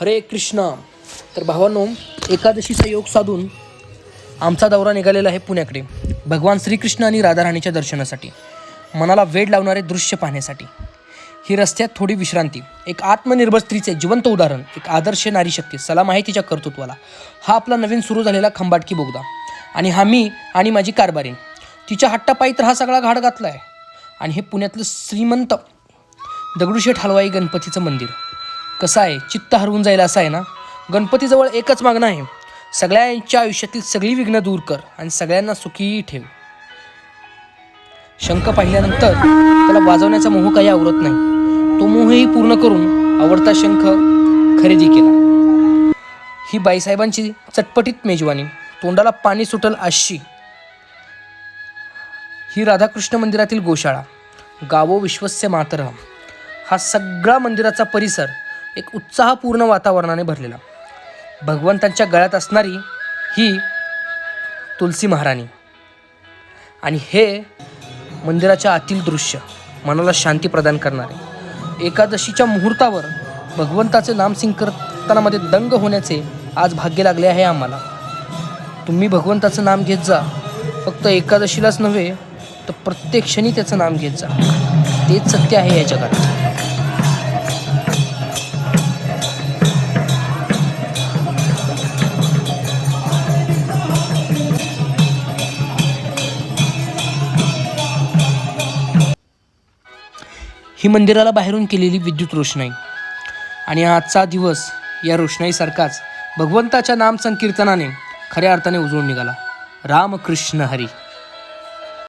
हरे कृष्ण. तर भावांनो, एकादशीचा योग साधून आमचा दौरा निघालेला आहे पुण्याकडे, भगवान श्रीकृष्ण आणि राधाराणीच्या दर्शनासाठी, मनाला वेड लावणारे दृश्य पाहण्यासाठी. ही रस्त्यात थोडी विश्रांती, एक आत्मनिर्भर स्त्रीचे जिवंत उदाहरण, एक आदर्श नारी शक्ती, सलाम आहे तिच्या कर्तृत्वाला. हा आपला नवीन सुरू झालेला खंबाटकी बोगदा, आणि हा मी आणि माझी कारभारीण. तिच्या हट्टापायी तर हा सगळा घाट घातला आहे. आणि हे पुण्यातलं श्रीमंत दगडूशेठ हलवाई गणपतीचं मंदिर कसं आहे, चित्त हरवून जाईल असं आहे ना. गणपतीजवळ एकच मागणं आहे, सगळ्यांच्या आयुष्यातील सगळी विघ्न दूर कर आणि सगळ्यांना सुखी ठेव. शंख पाहिल्यानंतर त्याला वाजवण्याचा मोह काही आवरत नाही. तो मोहही पूर्ण करून आवडता शंख खरेदी केला. ही बाईसाहेबांची चटपटीत मेजवानी, तोंडाला पाणी सुटल अशी. ही राधाकृष्ण मंदिरातील गोशाळा, गावो विश्वस्य मातरम. हा सगळा मंदिराचा परिसर एक उत्साहपूर्ण वातावरणाने भरलेला. भगवंतांच्या गळ्यात असणारी ही तुलसी महाराणी, आणि हे मंदिराच्या आतील दृश्य मनाला शांती प्रदान करणारे. एकादशीच्या मुहूर्तावर भगवंताचे नामसंकीर्तनामध्ये दंग होण्याचे आज भाग्य लागले आहे आम्हाला. तुम्ही भगवंताचं नाम घेत जा, फक्त एकादशीलाच नव्हे तर प्रत्येक क्षणी त्याचं नाम घेत जा. तेच सत्य आहे या जगात. ही मंदिराला बाहेरून केलेली विद्युत रोषणाई, आणि आजचा दिवस या रोषणाईसारखाच भगवंताच्या नाम संकीर्तनाने खऱ्या अर्थाने उजळून निघाला. रामकृष्ण हरी.